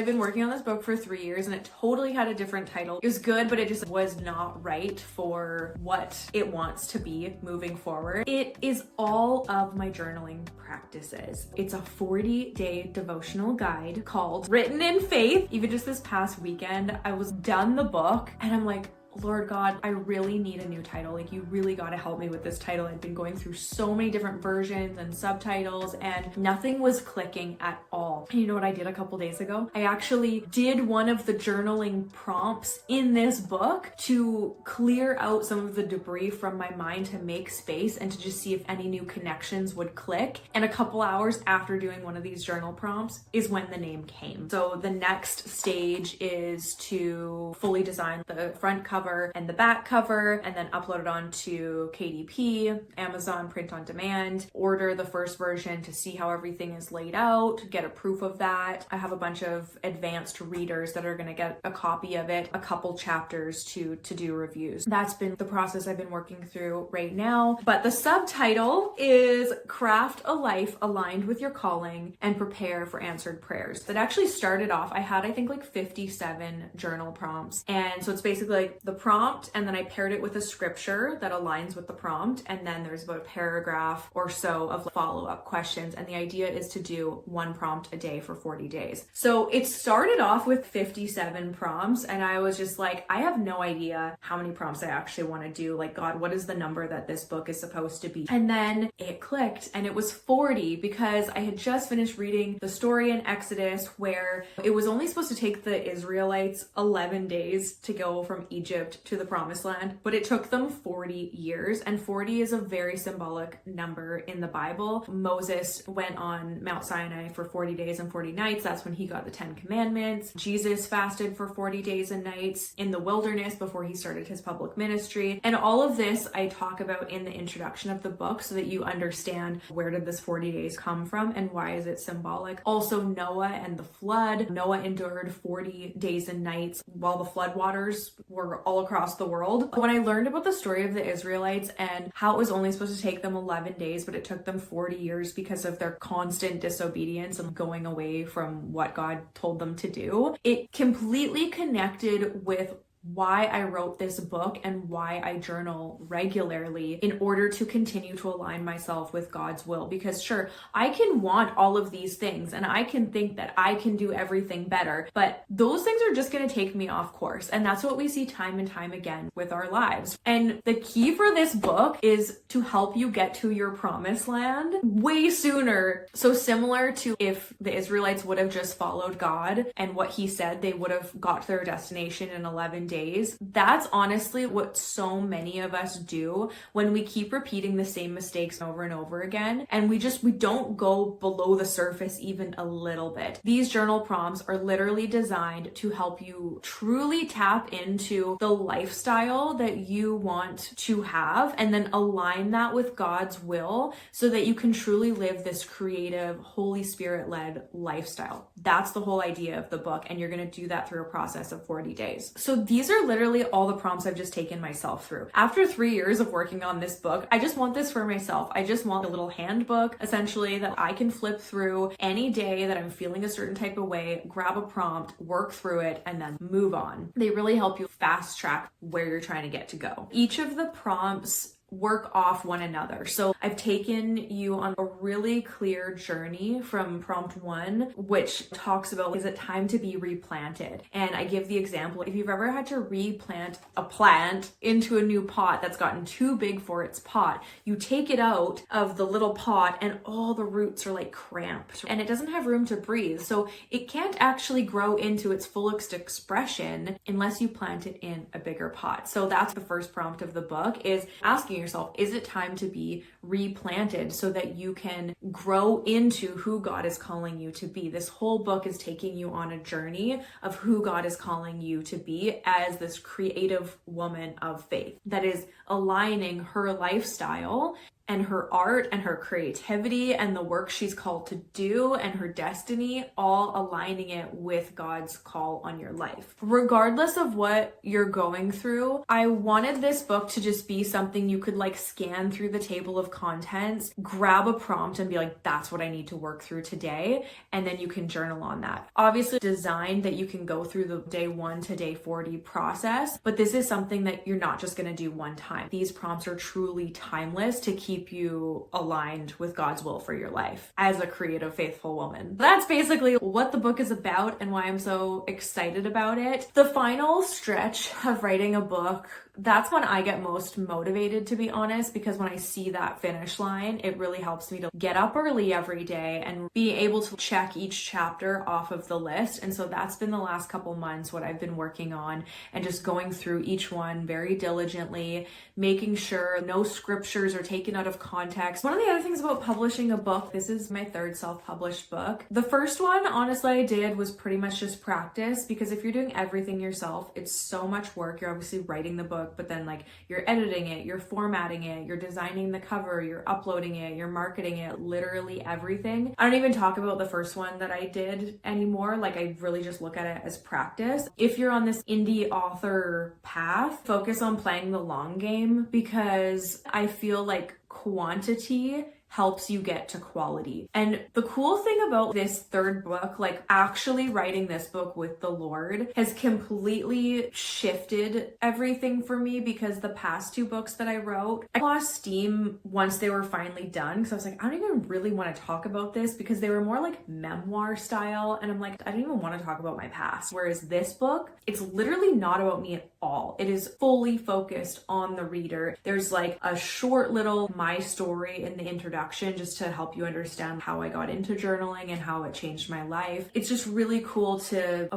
I've been working on this book for 3 years and it totally had a different title. It was good, but it just was not right for what it wants to be moving forward. It is all of my journaling practices. It's a 40-day devotional guide called Written in Faith. Even just this past weekend, I was done the book and I'm like, Lord God, I really need a new title. Like, you really got to help me with this title. I've been going through so many different versions and subtitles and nothing was clicking at all. And you know what I did a couple days ago? I actually did one of the journaling prompts in this book to clear out some of the debris from my mind, to make space and to just see if any new connections would click. And a couple hours after doing one of these journal prompts is when the name came. So the next stage is to fully design the front cover and the back cover, and then upload it onto KDP, Amazon print on demand, order the first version to see how everything is laid out, get a proof of that. I have a bunch of advanced readers that are going to get a copy of it, a couple chapters to do reviews. That's been the process I've been working through right now. But the subtitle is Craft a Life Aligned with Your Calling and Prepare for Answered Prayers. That actually started off, I had I think like 57 journal prompts, and so it's basically like the prompt, and then I paired it with a scripture that aligns with the prompt, and then there's about a paragraph or so of follow-up questions, and the idea is to do one prompt a day for 40 days. So it started off with 57 prompts, and I was just like, I have no idea how many prompts I actually want to do. Like, God, what is the number that this book is supposed to be? And then it clicked, and it was 40, because I had just finished reading the story in Exodus where it was only supposed to take the Israelites 11 days to go from Egypt to the promised land, but it took them 40 years, and 40 is a very symbolic number in the Bible. Moses went on Mount Sinai for 40 days and 40 nights. That's when he got the 10 commandments. Jesus fasted for 40 days and nights in the wilderness before he started his public ministry. And all of this I talk about in the introduction of the book so that you understand, where did this 40 days come from and why is it symbolic. Also, Noah and the flood. Noah endured 40 days and nights while the flood waters were all across the world. When I learned about the story of the Israelites and how it was only supposed to take them 11 days, but it took them 40 years because of their constant disobedience and going away from what God told them to do, it completely connected with why I wrote this book and why I journal regularly, in order to continue to align myself with God's will. Because sure, I can want all of these things and I can think that I can do everything better, but those things are just going to take me off course. And that's what we see time and time again with our lives. And the key for this book is to help you get to your promised land way sooner. So similar to if the Israelites would have just followed God and what he said, they would have got to their destination in 11 days. That's honestly what so many of us do when we keep repeating the same mistakes over and over again, and we don't go below the surface even a little bit. These journal prompts are literally designed to help you truly tap into the lifestyle that you want to have, and then align that with God's will so that you can truly live this creative, Holy Spirit-led lifestyle. That's the whole idea of the book, and you're going to do that through a process of 40 days. So these are literally all the prompts I've just taken myself through. After 3 years of working on this book, I just want this for myself. I just want a little handbook, essentially, that I can flip through any day that I'm feeling a certain type of way, grab a prompt, work through it, and then move on. They really help you fast track where you're trying to get to go. Each of the prompts work off one another. So I've taken you on a really clear journey from prompt 1, which talks about, is it time to be replanted? And I give the example, if you've ever had to replant a plant into a new pot that's gotten too big for its pot, you take it out of the little pot and all the roots are like cramped and it doesn't have room to breathe. So it can't actually grow into its fullest expression unless you plant it in a bigger pot. So that's the first prompt of the book, is asking yourself, is it time to be replanted so that you can grow into who God is calling you to be? This whole book is taking you on a journey of who God is calling you to be as this creative woman of faith that is aligning her lifestyle and her art and her creativity and the work she's called to do and her destiny, all aligning it with God's call on your life. Regardless of what you're going through, I wanted this book to just be something you could like scan through the table of contents, grab a prompt and be like, that's what I need to work through today. And then you can journal on that. Obviously designed that you can go through the day 1 to day 40 process, but this is something that you're not just going to do one time. These prompts are truly timeless to keep you aligned with God's will for your life as a creative, faithful woman. That's basically what the book is about and why I'm so excited about it. The final stretch of writing a book, that's when I get most motivated, to be honest, because when I see that finish line, it really helps me to get up early every day and be able to check each chapter off of the list. And so that's been the last couple months what I've been working on, and just going through each one very diligently, making sure no scriptures are taken out of context. One of the other things about publishing a book, this is my 3rd self-published book. The first one, honestly, I did was pretty much just practice, because if you're doing everything yourself, it's so much work. You're obviously writing the book, but then like you're editing it, you're formatting it, you're designing the cover, you're uploading it, you're marketing it, literally everything. I don't even talk about the first one that I did anymore. Like I really just look at it as practice. If you're on this indie author path, focus on playing the long game, because I feel like quantity helps you get to quality. And the cool thing about this 3rd book, like actually writing this book with the Lord, has completely shifted everything for me, because the past 2 books that I wrote, I lost steam once they were finally done, because I was like, I don't even really want to talk about this, because they were more like memoir style, and I'm like, I don't even want to talk about my past. Whereas this book, it's literally not about me at all. It is fully focused on the reader. There's like a short little my story in the introduction, just to help you understand how I got into journaling and how it changed my life. It's just really cool to,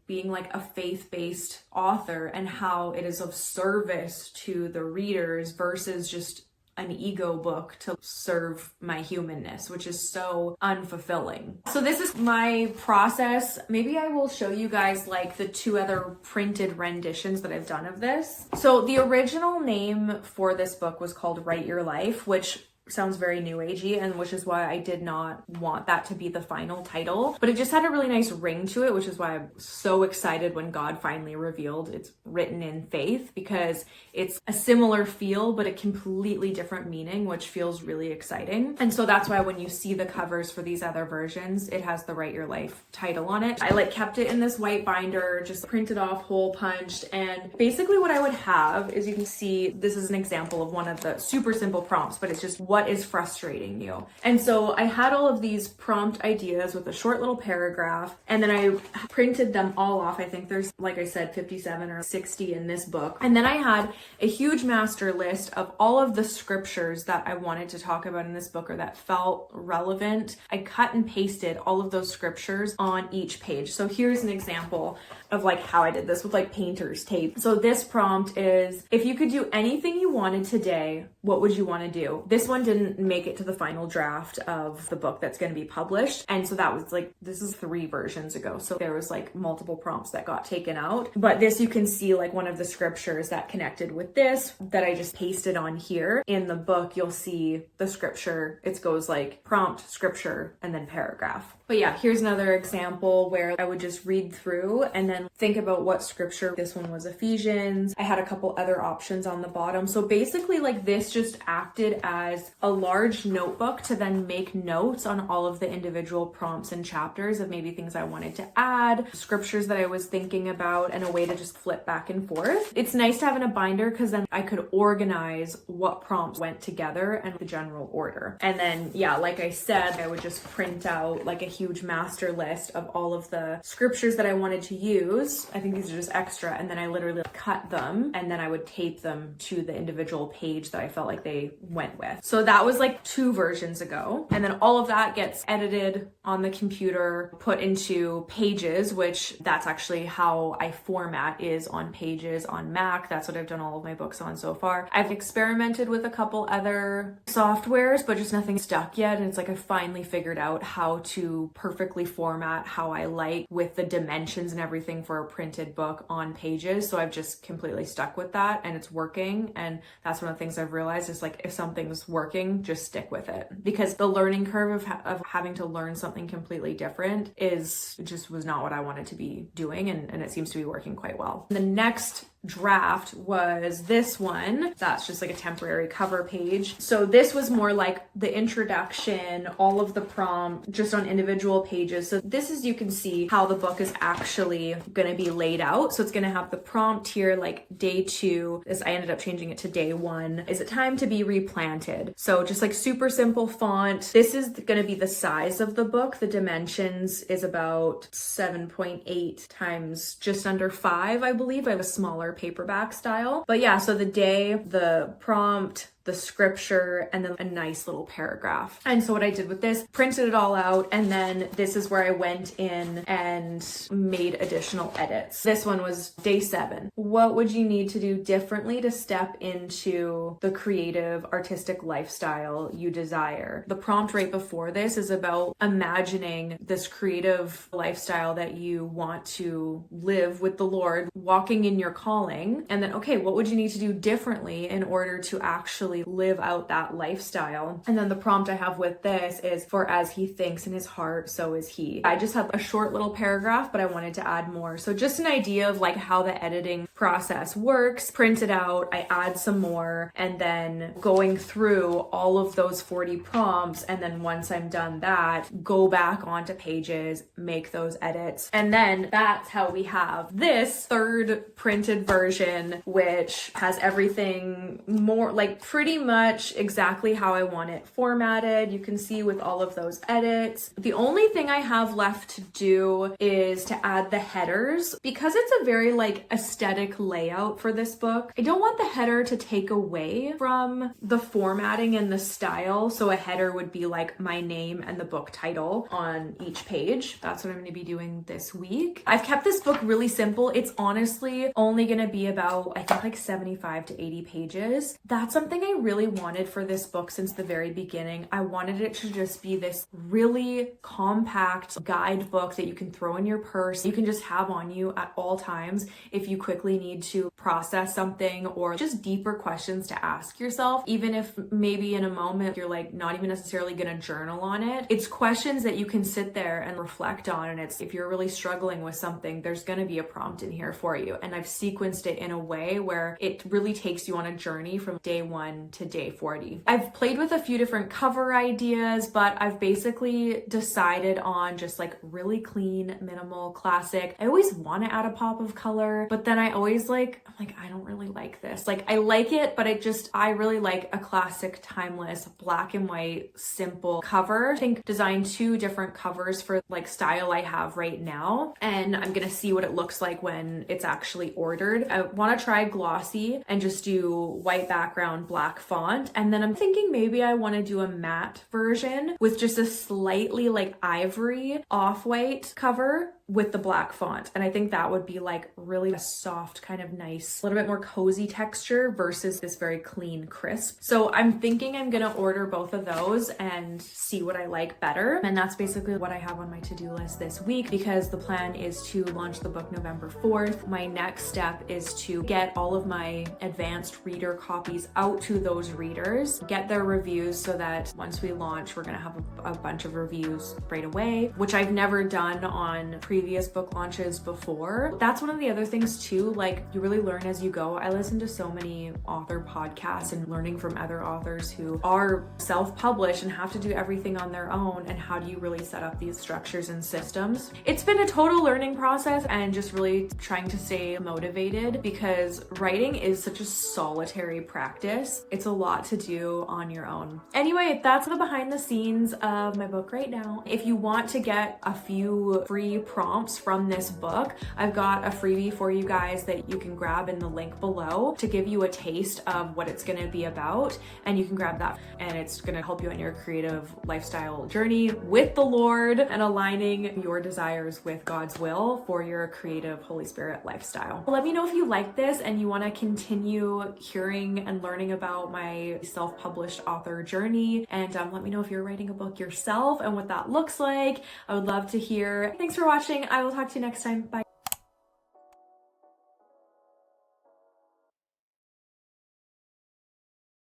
being like a faith-based author and how it is of service to the readers versus just an ego book to serve my humanness, which is so unfulfilling. So this is my process. Maybe I will show you guys like the 2 other printed renditions that I've done of this. So the original name for this book was called Write Your Life, which sounds very new agey, and which is why I did not want that to be the final title, but it just had a really nice ring to it, which is why I'm so excited when God finally revealed it's written in faith, because it's a similar feel but a completely different meaning, which feels really exciting. And so that's why when you see the covers for these other versions, it has the Write Your Life title on it. I like kept it in this white binder, just printed off, hole punched, and basically what I would have is, you can see this is an example of one of the super simple prompts, but it's just what is frustrating you. And so I had all of these prompt ideas with a short little paragraph, and then I printed them all off. I think there's, like I said, 57 or 60 in this book. And then I had a huge master list of all of the scriptures that I wanted to talk about in this book, or that felt relevant. I cut and pasted all of those scriptures on each page. So here's an example of like how I did this with like painter's tape. So this prompt is, if you could do anything you wanted today, what would you want to do? This one didn't make it to the final draft of the book that's going to be published. And so that was like, this is 3 versions ago. So there was like multiple prompts that got taken out. But this, you can see like one of the scriptures that connected with this that I just pasted on here. In the book, you'll see the scripture. It goes like prompt, scripture, and then paragraph. But yeah, here's another example where I would just read through and then think about what scripture. This one was Ephesians. I had a couple other options on the bottom. So basically like this just acted as a large notebook to then make notes on all of the individual prompts and chapters of maybe things I wanted to add, scriptures that I was thinking about, and a way to just flip back and forth. It's nice to have in a binder because then I could organize what prompts went together and the general order. And then, yeah, like I said, I would just print out like a huge master list of all of the scriptures that I wanted to use. I think these are just extra. And then I literally cut them and then I would tape them to the individual page that I felt like they went with. So that was like 2 versions ago. And then all of that gets edited on the computer, put into Pages, which that's actually how I format, is on Pages on Mac. That's what I've done all of my books on so far. I've experimented with a couple other softwares, but just nothing stuck yet. And it's like I finally figured out how to perfectly format how I like with the dimensions and everything for a printed book on Pages. So I've just completely stuck with that and it's working. And that's one of the things I've realized is like, if something's working working, just stick with it, because the learning curve of having to learn something completely different was not what I wanted to be doing, and it seems to be working quite well. The next draft was this one. That's just like a temporary cover page. So this was more like the introduction, all of the prompt just on individual pages. So this is, you can see how the book is actually going to be laid out. So it's going to have the prompt here, like day 2. I ended up changing it to day 1. Is it time to be replanted? So just like super simple font. This is going to be the size of the book. The dimensions is about 7.8 times just under 5, I believe. I have a smaller paperback style. But yeah, so the day, the prompt, the scripture, and then a nice little paragraph. And so what I did with this, printed it all out, and then this is where I went in and made additional edits. This one was day 7. What would you need to do differently to step into the creative, artistic lifestyle you desire? The prompt right before this is about imagining this creative lifestyle that you want to live with the Lord, walking in your calling. And then, okay, what would you need to do differently in order to actually live out that lifestyle? And then the prompt I have with this is, for as he thinks in his heart, so is he. I just have a short little paragraph, but I wanted to add more. So just an idea of like how the editing process works. Print it out, I add some more, and then going through all of those 40 prompts. And then once I'm done that, go back onto pages, make those edits. And then that's how we have this third printed version, which has everything more like pretty much exactly how I want it formatted. You can see with all of those edits. The only thing I have left to do is to add the headers, because it's a very like aesthetic layout for this book. I don't want the header to take away from the formatting and the style. So a header would be like my name and the book title on each page. That's what I'm going to be doing this week. I've kept this book really simple. It's honestly only going to be about, I think, like 75 to 80 pages. That's something I really wanted for this book since the very beginning. I wanted it to just be this really compact guidebook that you can throw in your purse. You can just have on you at all times if you quickly need to process something, or just deeper questions to ask yourself, even if maybe in a moment you're like not even necessarily going to journal on it. It's questions that you can sit there and reflect on. And it's, if you're really struggling with something, there's going to be a prompt in here for you. And I've sequenced it in a way where it really takes you on a journey from day 1 to day 40. I've played with a few different cover ideas, but I've basically decided on just like really clean, minimal, classic. I always want to add a pop of color, but then I always I'm like, I don't really like this. Like, I like it, but I really like a classic, timeless, black and white, simple cover. I think designed 2 different covers for like style I have right now, and I'm gonna see what it looks like when it's actually ordered. I want to try glossy and just do white background, black font, and then I'm thinking maybe I want to do a matte version with just a slightly like ivory off-white cover with the black font. And I think that would be like really a soft, kind of nice, a little bit more cozy texture versus this very clean, crisp. So I'm thinking I'm gonna order both of those and see what I like better. And that's basically what I have on my to-do list this week, because the plan is to launch the book November 4th. My next step is to get all of my advanced reader copies out to those readers, get their reviews, so that once we launch, we're gonna have a bunch of reviews right away, which I've never done on previous book launches before. That's one of the other things too, like you really learn as you go. I listen to so many author podcasts and learning from other authors who are self-published and have to do everything on their own, and how do you really set up these structures and systems. It's been a total learning process, and just really trying to stay motivated, because writing is such a solitary practice. It's a lot to do on your own. Anyway, that's the behind the scenes of my book right now. If you want to get a few free prompts from this book, I've got a freebie for you guys that you can grab in the link below to give you a taste of what it's going to be about, and you can grab that, and it's going to help you on your creative lifestyle journey with the Lord and aligning your desires with God's will for your creative Holy Spirit lifestyle. Let me know if you like this and you want to continue hearing and learning about my self-published author journey, and let me know if you're writing a book yourself and what that looks like. I would love to hear. Thanks for watching. I will talk to you next time. Bye.